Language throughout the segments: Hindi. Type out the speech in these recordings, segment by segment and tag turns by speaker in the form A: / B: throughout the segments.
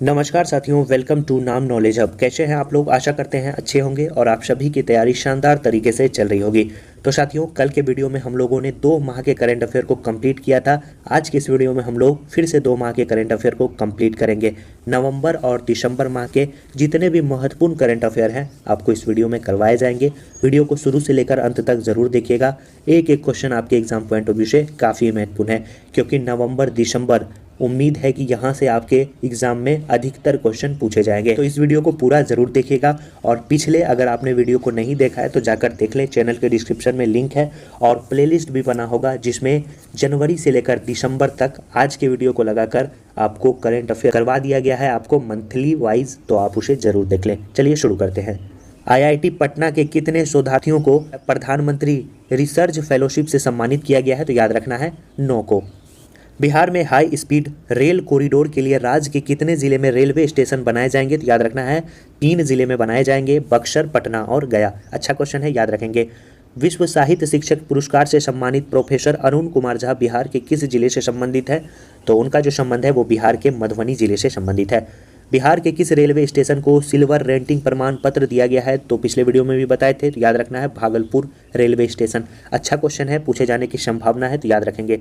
A: नमस्कार साथियों, वेलकम टू नाम नॉलेज हब। कैसे हैं आप लोग? आशा करते हैं अच्छे होंगे और आप सभी की तैयारी शानदार तरीके से चल रही होगी। तो साथियों, कल के वीडियो में हम लोगों ने 2 माह के करंट अफेयर को कंप्लीट किया था। आज के इस वीडियो में हम लोग फिर से 2 माह के करंट अफेयर को कंप्लीट करेंगे। नवंबर और दिसंबर माह के जितने भी महत्वपूर्ण करंट अफेयर हैं आपको इस वीडियो में करवाए जाएंगे। वीडियो को शुरू से लेकर अंत तक जरूर देखिएगा। एक एक क्वेश्चन आपके एग्जाम पॉइंट ऑफ व्यू से काफ़ी महत्वपूर्ण है, क्योंकि नवंबर दिसंबर उम्मीद है कि यहाँ से आपके एग्जाम में अधिकतर क्वेश्चन पूछे जाएंगे। तो इस वीडियो को पूरा जरूर देखिएगा। और पिछले अगर आपने वीडियो को नहीं देखा है तो जाकर देख लें, चैनल के डिस्क्रिप्शन में लिंक है और प्लेलिस्ट भी बना होगा जिसमें जनवरी से लेकर दिसंबर तक आज के वीडियो को लगाकर आपको करंट अफेयर करवा दिया गया है, आपको मंथली वाइज। तो आप उसे जरूर देख लें। चलिए शुरू करते हैं। आईआईटी पटना के कितने शोधार्थियों को प्रधानमंत्री रिसर्च फेलोशिप से सम्मानित किया गया है? तो याद रखना है 9 को। बिहार में हाई स्पीड रेल कॉरिडोर के लिए राज्य के कितने जिले में रेलवे स्टेशन बनाए जाएंगे? तो याद रखना है 3 जिले में बनाए जाएंगे, बक्सर, पटना और गया। अच्छा क्वेश्चन है, याद रखेंगे। विश्व साहित्य शिक्षक पुरस्कार से सम्मानित प्रोफेसर अरुण कुमार झा बिहार के किस जिले से संबंधित है? तो उनका जो संबंध है वो बिहार के मधुबनी जिले से संबंधित है। बिहार के किस रेलवे स्टेशन को सिल्वर रेटिंग प्रमाण पत्र दिया गया है? तो पिछले वीडियो में भी बताए थे, तो याद रखना है भागलपुर रेलवे स्टेशन। अच्छा क्वेश्चन है, पूछे जाने की संभावना है, तो याद रखेंगे।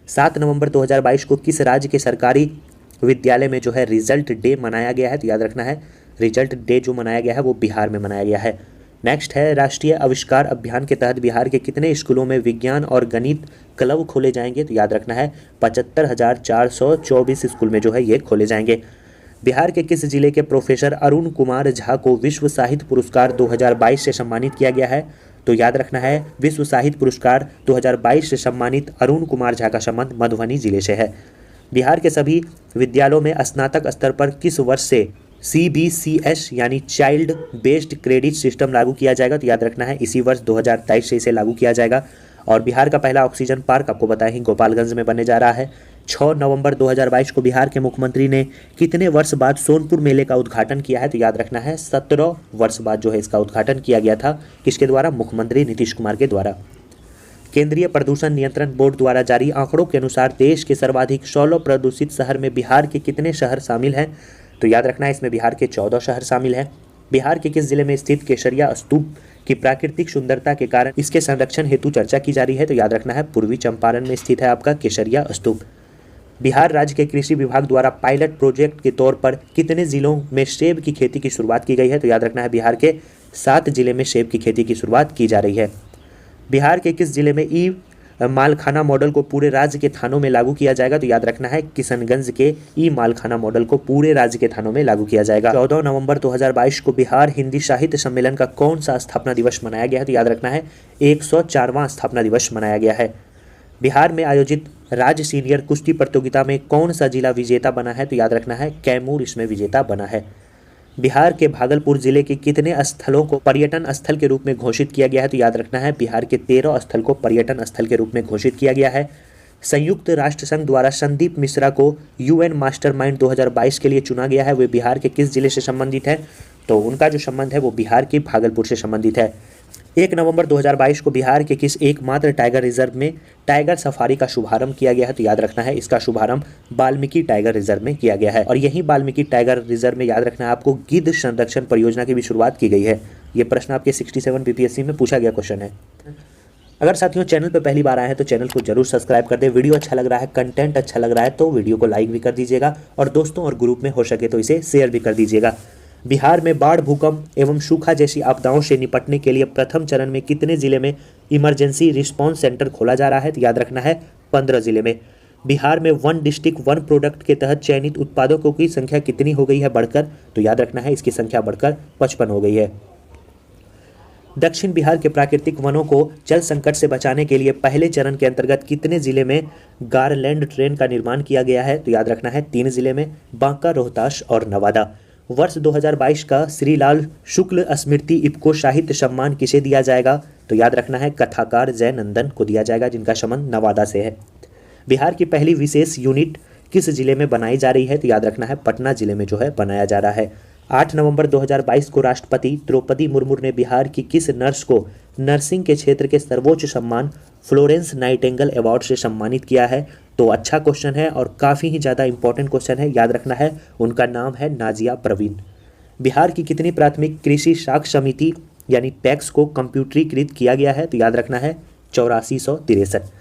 A: 7 नवंबर 2022 को किस राज्य के सरकारी विद्यालय में जो है रिजल्ट डे मनाया गया है? तो याद रखना है रिजल्ट डे जो मनाया गया है वो बिहार में मनाया गया है। नेक्स्ट है, राष्ट्रीय आविष्कार अभियान के तहत बिहार के कितने स्कूलों में विज्ञान और गणित क्लब खोले जाएंगे? तो याद रखना है 75,424 स्कूल में जो है ये खोले जाएंगे। बिहार के किस जिले के प्रोफेसर अरुण कुमार झा को विश्व साहित्य पुरस्कार 2022 से सम्मानित किया गया है? तो याद रखना है विश्व साहित्य पुरस्कार 2022 से सम्मानित अरुण कुमार झा का संबंध मधुबनी जिले से है। बिहार के सभी विद्यालयों में स्नातक स्तर पर किस वर्ष से CBCS यानी चाइल्ड बेस्ड क्रेडिट सिस्टम लागू किया जाएगा? तो याद रखना है इसी वर्ष 2023 से इसे लागू किया जाएगा। और बिहार का पहला ऑक्सीजन पार्क आपको बताया ही गोपालगंज में बनने जा रहा है। 6 नवंबर 2022 को बिहार के मुख्यमंत्री ने कितने वर्ष बाद सोनपुर मेले का उद्घाटन किया है? तो याद रखना है 17 वर्ष बाद जो है इसका उद्घाटन किया गया था। किसके द्वारा? मुख्यमंत्री नीतीश कुमार के द्वारा। केंद्रीय प्रदूषण नियंत्रण बोर्ड द्वारा जारी आंकड़ों के अनुसार देश के सर्वाधिक 16 प्रदूषित शहर में बिहार के कितने शहर शामिल हैं? तो याद रखना है इसमें बिहार के 14 शहर शामिल हैं। बिहार के किस जिले में स्थित केसरिया स्तूप की प्राकृतिक सुंदरता के कारण इसके संरक्षण हेतु चर्चा की जा रही है? तो याद रखना है पूर्वी चंपारण में स्थित है आपका केसरिया स्तूप। बिहार राज्य के कृषि विभाग द्वारा पायलट प्रोजेक्ट के तौर पर कितने जिलों में सेब की खेती की शुरुआत की गई है? तो याद रखना है बिहार के 7 जिले में सेब की खेती की शुरुआत की जा रही है। बिहार के किस जिले में ई मालखाना मॉडल को पूरे राज्य के थानों में लागू किया जाएगा? तो याद रखना है किशनगंज के ई मालखाना मॉडल को पूरे राज्य के थानों में लागू किया जाएगा। 14 नवंबर 2022 को बिहार हिंदी साहित्य सम्मेलन का कौन सा स्थापना दिवस मनाया गया है? तो याद रखना है 104वां स्थापना दिवस मनाया गया है। बिहार में आयोजित राज्य सीनियर कुश्ती प्रतियोगिता में कौन सा जिला विजेता बना है? तो याद रखना है कैमूर इसमें विजेता बना है। बिहार के भागलपुर जिले के कितने स्थलों को पर्यटन स्थल के रूप में घोषित किया गया है? तो याद रखना है बिहार के 13 स्थल को पर्यटन स्थल के रूप में घोषित किया गया है। संयुक्त राष्ट्र संघ द्वारा संदीप मिश्रा को UN मास्टरमाइंड 2022 के लिए चुना गया है, वे बिहार के किस जिले से संबंधित है? तो उनका जो संबंध है वो बिहार के भागलपुर से संबंधित है। 1 नवंबर 2022 को बिहार के किस एकमात्र टाइगर रिजर्व में टाइगर सफारी का शुभारंभ किया गया है? तो याद रखना है इसका शुभारंभ वाल्मीकि टाइगर रिजर्व में किया गया है। और यही वाल्मीकि टाइगर रिजर्व में याद रखना है आपको गिद्ध संरक्षण परियोजना की भी शुरुआत की गई है। ये प्रश्न आपके 67 PPSC में पूछा गया क्वेश्चन है। अगर साथियों चैनल पर पहली बार आए हैं तो चैनल को जरूर सब्सक्राइब कर दे। वीडियो अच्छा लग रहा है, कंटेंट अच्छा लग रहा है तो वीडियो को लाइक भी कर दीजिएगा और दोस्तों और ग्रुप में हो सके तो इसे शेयर भी कर दीजिएगा। बिहार में बाढ़, भूकंप एवं सूखा जैसी आपदाओं से निपटने के लिए प्रथम चरण में कितने जिले में इमरजेंसी रिस्पांस सेंटर खोला जा रहा है? तो याद रखना है 15 जिले में। बिहार में 1 डिस्ट्रिक्ट 1 प्रोडक्ट के तहत चयनित उत्पादकों की संख्या कितनी हो गई है बढ़कर? तो याद रखना है इसकी संख्या बढ़कर 55 हो गई है। दक्षिण बिहार के प्राकृतिक वनों को जल संकट से बचाने के लिए पहले चरण के अंतर्गत कितने जिले में गारलैंड ट्रेन का निर्माण किया गया है? तो याद रखना है 3 जिले में, बांका, रोहतास और नवादा। वर्ष 2022 का श्रीलाल शुक्ल स्मृति इफ्को साहित्य सम्मान किसे दिया जाएगा? तो याद रखना है कथाकार जयनंदन को दिया जाएगा, जिनका संबंध नवादा से है। बिहार की पहली विशेष यूनिट किस जिले में बनाई जा रही है? तो याद रखना है पटना जिले में जो है बनाया जा रहा है। 8 नवंबर 2022 को राष्ट्रपति द्रौपदी मुर्मू ने बिहार की किस नर्स को नर्सिंग के क्षेत्र के सर्वोच्च सम्मान फ्लोरेंस नाइटिंगेल अवार्ड से सम्मानित किया है? तो अच्छा क्वेश्चन है और काफ़ी ही ज़्यादा इंपॉर्टेंट क्वेश्चन है, याद रखना है। उनका नाम है नाजिया प्रवीण। बिहार की कितनी प्राथमिक कृषि साख समिति यानी पैक्स को कंप्यूटरीकृत किया गया है? तो याद रखना है 8463।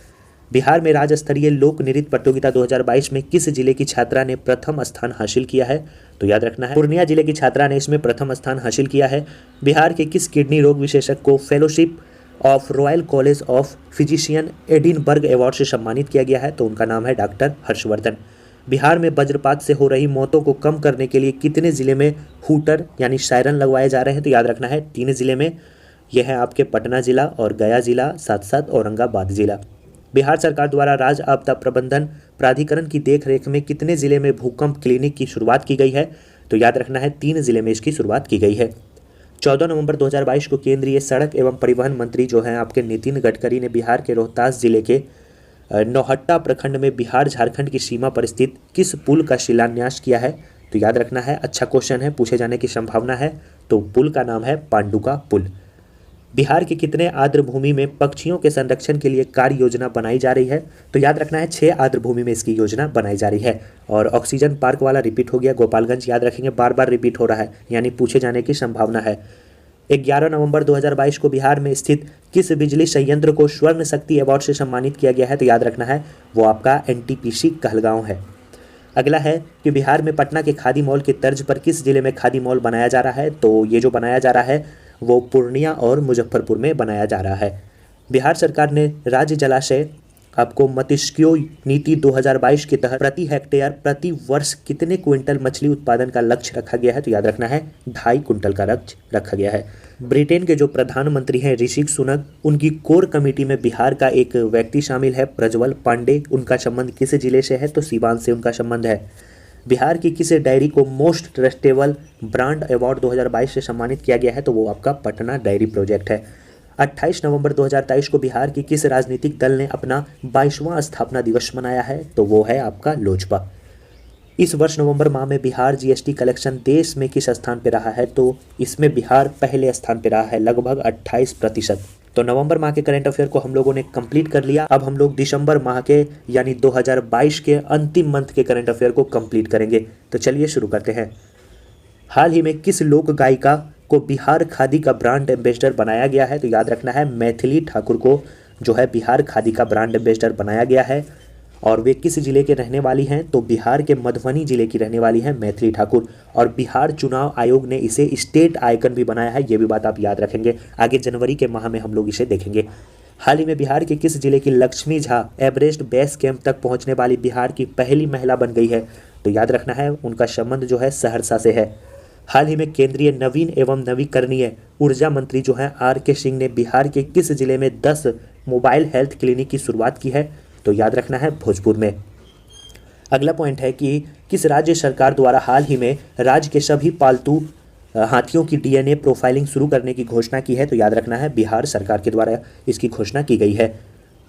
A: बिहार में राज्य स्तरीय लोक नृत्य प्रतियोगिता 2022 में किस जिले की छात्रा ने प्रथम स्थान हासिल किया है? तो याद रखना है पूर्णिया जिले की छात्रा ने इसमें प्रथम स्थान हासिल किया है। बिहार के किस किडनी रोग विशेषज्ञ को fellowship of royal college of physician Edinburgh award से सम्मानित किया गया है? तो उनका नाम है डॉक्टर हर्षवर्धन। बिहार में वज्रपात से हो रही मौतों को कम करने के लिए कितने जिले में हूटर यानी सायरन लगवाए जा रहे हैं? तो याद रखना है 3 जिले में। यह है आपके पटना जिला और गया जिला, साथ साथ औरंगाबाद जिला। बिहार सरकार द्वारा राज्य आपदा प्रबंधन प्राधिकरण की देखरेख में कितने जिले में भूकंप क्लिनिक की शुरुआत की गई है? तो याद रखना है 3 जिले में इसकी शुरुआत की गई है। 14 नवंबर 2022 को केंद्रीय सड़क एवं परिवहन मंत्री जो हैं आपके नितिन गडकरी ने बिहार के रोहतास जिले के नौहट्टा प्रखंड में बिहार झारखंड की सीमा पर स्थित किस पुल का शिलान्यास किया है? तो याद रखना है, अच्छा क्वेश्चन है, पूछे जाने की संभावना है। तो पुल का नाम है पांडुका पुल। बिहार की कितने आर्द्र भूमि में पक्षियों के संरक्षण के लिए कार्य योजना बनाई जा रही है? तो याद रखना है 6 आर्द्र भूमि में इसकी योजना बनाई जा रही है। और ऑक्सीजन पार्क वाला रिपीट हो गया, गोपालगंज, याद रखेंगे, बार बार रिपीट हो रहा है, यानी पूछे जाने की संभावना है। 11 नवंबर 2022 को बिहार में स्थित किस बिजली संयंत्र को स्वर्ण शक्ति अवार्ड से सम्मानित किया गया है? तो याद रखना है वो आपका एनटीपीसी कहलगांव है। अगला है कि बिहार में पटना के खादी मॉल की तर्ज पर किस जिले में खादी मॉल बनाया जा रहा है? तो ये जो बनाया जा रहा है वो पूर्णिया और मुजफ्फरपुर में बनाया जा रहा है। बिहार सरकार ने राज्य जलाशय आपको मत्स्यो नीति 2022 के तहत प्रति हेक्टेयर प्रति वर्ष कितने क्विंटल मछली उत्पादन का लक्ष्य रखा गया है? तो याद रखना है 2.5 कुंटल का लक्ष्य रखा गया है। ब्रिटेन के जो प्रधानमंत्री हैं ऋषि सुनक, उनकी कोर कमेटी में बिहार का एक व्यक्ति शामिल है, प्रज्वल पांडे। उनका संबंध किस जिले से है? तो सीवान से उनका संबंध है। बिहार की किस डायरी को मोस्ट ट्रस्टेबल ब्रांड अवार्ड 2022 से सम्मानित किया गया है? तो वो आपका पटना डायरी प्रोजेक्ट है। 28 नवंबर 2023 को बिहार की किस राजनीतिक दल ने अपना 22वां स्थापना दिवस मनाया है? तो वो है आपका लोजपा। इस वर्ष नवंबर माह में बिहार जीएसटी कलेक्शन देश में किस स्थान पर रहा है? तो इसमें बिहार पहले स्थान पर रहा है, लगभग 28%। तो नवंबर माह के करंट अफेयर को हम लोगों ने कंप्लीट कर लिया। अब हम लोग दिसंबर माह के यानी 2022 के अंतिम मंथ के करंट अफेयर को कंप्लीट करेंगे। तो चलिए शुरू करते हैं। हाल ही में किस लोक गायिका को बिहार खादी का ब्रांड एम्बेसडर बनाया गया है? तो याद रखना है मैथिली ठाकुर को जो है बिहार खादी का ब्रांड एम्बेसडर बनाया गया है। और वे किस जिले के रहने वाली हैं? तो बिहार के मधुबनी जिले की रहने वाली हैं मैथिली ठाकुर। और बिहार चुनाव आयोग ने इसे स्टेट आइकन भी बनाया है, ये भी बात आप याद रखेंगे। आगे जनवरी के माह में हम लोग इसे देखेंगे। हाल ही में बिहार के किस जिले की Lakshmi Jha Everest base camp तक पहुंचने वाली बिहार की पहली महिला बन गई है? तो याद रखना है उनका संबंध जो है सहरसा से है। हाल ही में केंद्रीय नवीन एवं नवीकरणीय ऊर्जा मंत्री जो हैं आर.के. सिंह ने बिहार के किस जिले में 10 मोबाइल हेल्थ क्लिनिक की शुरुआत की है? तो याद रखना है भोजपुर में। अगला पॉइंट है कि किस राज्य सरकार द्वारा हाल ही में राज्य के सभी पालतू हाथियों की डीएनए प्रोफाइलिंग शुरू करने की घोषणा की है? तो याद रखना है बिहार सरकार के द्वारा इसकी घोषणा की गई है।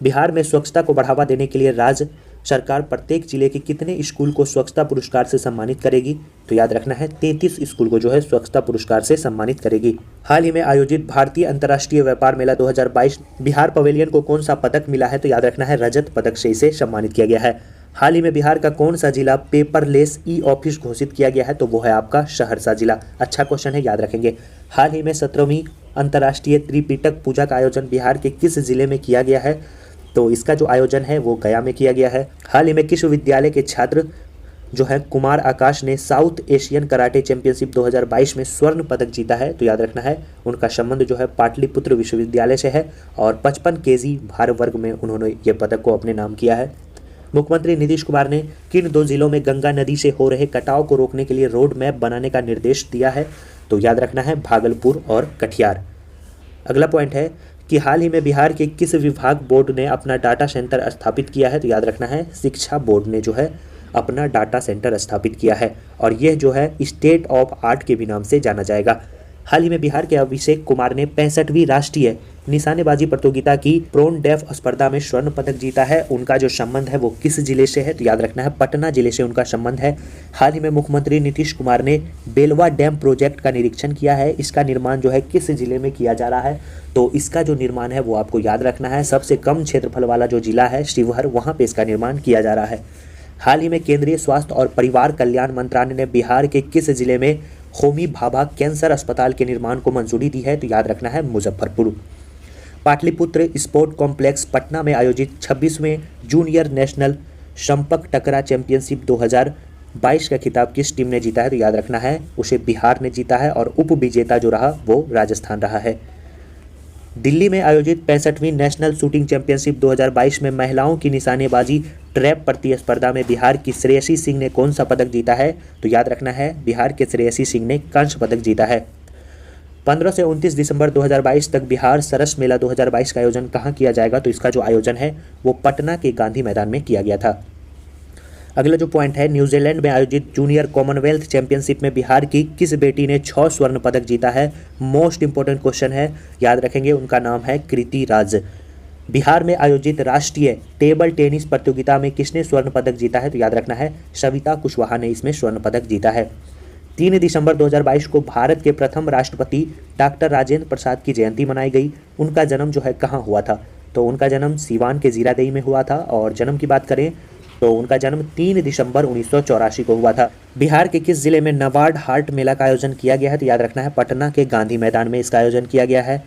A: बिहार में स्वच्छता को बढ़ावा देने के लिए राज्य सरकार प्रत्येक जिले के कितने स्कूल को स्वच्छता पुरस्कार से सम्मानित करेगी? तो याद रखना है 33 स्कूल को जो है स्वच्छता पुरस्कार से सम्मानित करेगी। हाल ही में आयोजित भारतीय अंतर्राष्ट्रीय व्यापार मेला 2022 बिहार पवेलियन को कौन सा पदक मिला है? तो याद रखना है रजत पदक से इसे सम्मानित किया गया है। हाल ही में बिहार का कौन सा जिला पेपरलेस ई ऑफिस घोषित किया गया है? तो वो है आपका सहरसा जिला। अच्छा क्वेश्चन है, याद रखेंगे। हाल ही में 17वीं अंतर्राष्ट्रीय त्रिपिटक पूजा का आयोजन बिहार के किस जिले में किया गया है? तो इसका जो आयोजन है वो गया में किया गया है। हाल ही में किस विद्यालय के छात्र जो है कुमार आकाश ने साउथ एशियन कराटे चैंपियनशिप 2022 में स्वर्ण पदक जीता है? तो याद रखना है उनका संबंध जो है पाटलिपुत्र विश्वविद्यालय से है और 55 केजी भार वर्ग में उन्होंने ये पदक को अपने नाम किया है। मुख्यमंत्री नीतीश कुमार ने किन 2 जिलों में गंगा नदी से हो रहे कटाव को रोकने के लिए रोड मैप बनाने का निर्देश दिया है? तो याद रखना है भागलपुर और कटिहार। अगला पॉइंट है कि हाल ही में बिहार के किस विभाग बोर्ड ने अपना डाटा सेंटर स्थापित किया है? तो याद रखना है शिक्षा बोर्ड ने जो है अपना डाटा सेंटर स्थापित किया है और यह जो है स्टेट ऑफ आर्ट के भी नाम से जाना जाएगा। हाल ही में बिहार के अभिषेक कुमार ने 65वीं राष्ट्रीय निशानेबाजी प्रतियोगिता की प्रोन डेफ स्पर्धा में स्वर्ण पदक जीता है। उनका जो संबंध है वो किस जिले से है, तो याद रखना है पटना जिले से उनका संबंध है। हाल ही में मुख्यमंत्री नीतीश कुमार ने बेलवा डैम प्रोजेक्ट का निरीक्षण किया है। इसका निर्माण जो है किस जिले में किया जा रहा है, तो इसका जो निर्माण है वो आपको याद रखना है। सबसे कम क्षेत्रफल वाला जो जिला है शिवहर, वहाँ पे इसका निर्माण किया जा रहा है। हाल ही में केंद्रीय स्वास्थ्य और परिवार कल्याण मंत्रालय ने बिहार के किस जिले में होमी भाभा कैंसर अस्पताल के निर्माण को मंजूरी दी है, तो याद रखना है मुजफ्फरपुर। पाटलिपुत्र स्पोर्ट कॉम्प्लेक्स पटना में आयोजित 26वें जूनियर नेशनल संपर्क टकरा चैंपियनशिप 2022 का खिताब किस टीम ने जीता है, तो याद रखना है उसे बिहार ने जीता है और उप विजेता जो रहा वो राजस्थान रहा है। दिल्ली में आयोजित 65वीं नेशनल शूटिंग चैंपियनशिप 2022 में महिलाओं की निशानेबाजी ट्रैप प्रतिस्पर्धा में बिहार की श्रेयसी सिंह ने कौन सा पदक जीता है, तो याद रखना है बिहार के श्रेयसी सिंह ने कांस्य पदक जीता है। 15 से 29 दिसंबर 2022 तक बिहार सरस मेला 2022 का आयोजन कहाँ किया जाएगा, तो इसका जो आयोजन है वो पटना के गांधी मैदान में किया गया था। अगला जो पॉइंट है, न्यूजीलैंड में आयोजित जूनियर कॉमनवेल्थ चैंपियनशिप में बिहार की किस बेटी ने 6 स्वर्ण पदक जीता है। मोस्ट इंपॉर्टेंट क्वेश्चन है, याद रखेंगे, उनका नाम है कृति राज। बिहार में आयोजित राष्ट्रीय टेबल टेनिस प्रतियोगिता में किसने स्वर्ण पदक जीता है, तो याद रखना है सविता कुशवाहा ने इसमें स्वर्ण पदक जीता है। 3 दिसंबर 2022 को भारत के प्रथम राष्ट्रपति डॉक्टर राजेंद्र प्रसाद की जयंती मनाई गई। उनका जन्म जो है कहाँ हुआ था, तो उनका जन्म सीवान के जीरादेई में हुआ था। और जन्म की बात करें तो उनका जन्म 3 दिसंबर 1984 को हुआ था। बिहार के किस जिले में नबार्ड हाट मेला का आयोजन किया गया है, तो याद रखना है पटना के गांधी मैदान में इसका आयोजन किया गया है।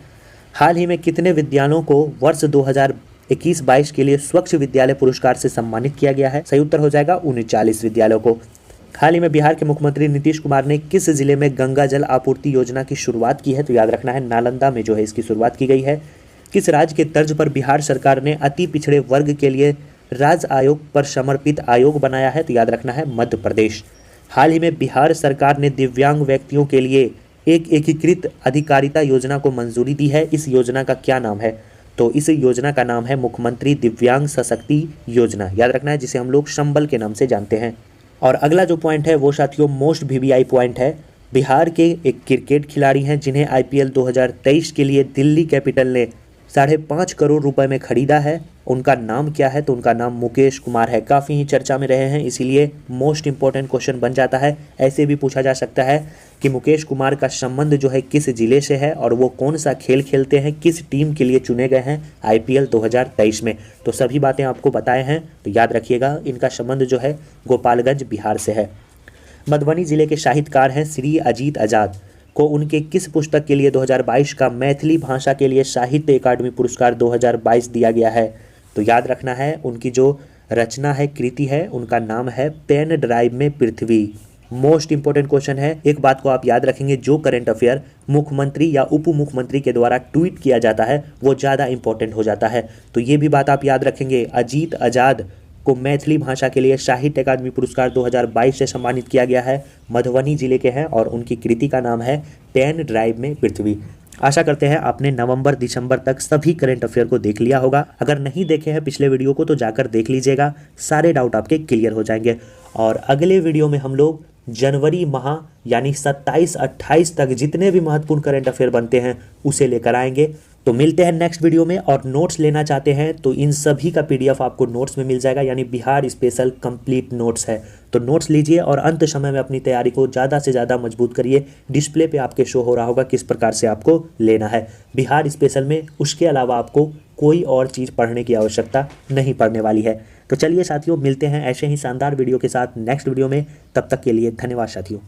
A: हाल ही में कितने विद्यालयों को वर्ष 2021-22 के लिए स्वच्छ विद्यालय पुरस्कार से सम्मानित किया गया है, सही उत्तर हो जाएगा 39 विद्यालयों को। हाल ही में बिहार के मुख्यमंत्री नीतीश कुमार ने किस जिले में गंगा जल आपूर्ति योजना की शुरुआत की है, तो याद रखना है नालंदा में जो है इसकी शुरुआत की गई है। किस राज्य के तर्ज पर बिहार सरकार ने अति पिछड़े वर्ग के लिए राज्य आयोग पर समर्पित आयोग बनाया है, तो याद रखना है मध्य प्रदेश। हाल ही में बिहार सरकार ने दिव्यांग व्यक्तियों के लिए एक एकीकृत अधिकारिता योजना को मंजूरी दी है। इस योजना का क्या नाम है, तो इस योजना का नाम है मुख्यमंत्री दिव्यांग सशक्ति योजना, याद रखना है, जिसे हम लोग संबल के नाम से जानते हैं। और अगला जो पॉइंट है वो साथियों मोस्ट वीवीआई पॉइंट है। बिहार के एक क्रिकेट खिलाड़ी हैं जिन्हें आईपीएल 2023 के लिए दिल्ली कैपिटल ने 5.5 करोड़ रुपए में खरीदा है। उनका नाम क्या है, तो उनका नाम मुकेश कुमार है। काफ़ी ही चर्चा में रहे हैं, इसीलिए मोस्ट इंपॉर्टेंट क्वेश्चन बन जाता है। ऐसे भी पूछा जा सकता है कि मुकेश कुमार का संबंध जो है किस जिले से है और वो कौन सा खेल खेलते हैं, किस टीम के लिए चुने गए हैं आईपीएल 2023 में। तो सभी बातें आपको बताए हैं, तो याद रखिएगा इनका संबंध जो है गोपालगंज बिहार से है। मधुबनी जिले के साहित्यकार हैं श्री अजीत आजाद को उनके किस पुस्तक के लिए 2022 का मैथिली भाषा के लिए साहित्य अकादमी पुरस्कार 2022 दिया गया है, तो याद रखना है उनकी जो रचना है, कृति है, उनका नाम है पेन ड्राइव में पृथ्वी। मोस्ट इंपॉर्टेंट क्वेश्चन है। एक बात को आप याद रखेंगे, जो करंट अफेयर मुख्यमंत्री या उप मुख्यमंत्री के द्वारा ट्वीट किया जाता है वो ज़्यादा इंपॉर्टेंट हो जाता है, तो ये भी बात आप याद रखेंगे। अजीत आजाद को मैथिली भाषा के लिए साहित्य अकादमी पुरस्कार 2022 से सम्मानित किया गया है। मधुबनी जिले के हैं और उनकी कृति का नाम है पेन ड्राइव में पृथ्वी। आशा करते हैं आपने नवंबर दिसंबर तक सभी करंट अफेयर को देख लिया होगा। अगर नहीं देखे हैं पिछले वीडियो को तो जाकर देख लीजिएगा, सारे डाउट आपके क्लियर हो जाएंगे। और अगले वीडियो में हम लोग जनवरी माह यानी 27-28 तक जितने भी महत्वपूर्ण करंट अफेयर बनते हैं उसे लेकर आएंगे। तो मिलते हैं नेक्स्ट वीडियो में। और नोट्स लेना चाहते हैं तो इन सभी का पीडीएफ आपको नोट्स में मिल जाएगा, यानी बिहार स्पेशल कंप्लीट नोट्स है। तो नोट्स लीजिए और अंत समय में अपनी तैयारी को ज़्यादा से ज़्यादा मजबूत करिए। डिस्प्ले पे आपके शो हो रहा होगा किस प्रकार से आपको लेना है बिहार स्पेशल में। उसके अलावा आपको कोई और चीज़ पढ़ने की आवश्यकता नहीं पड़ने वाली है। तो चलिए साथियों, मिलते हैं ऐसे ही शानदार वीडियो के साथ नेक्स्ट वीडियो में। तब तक के लिए धन्यवाद साथियों।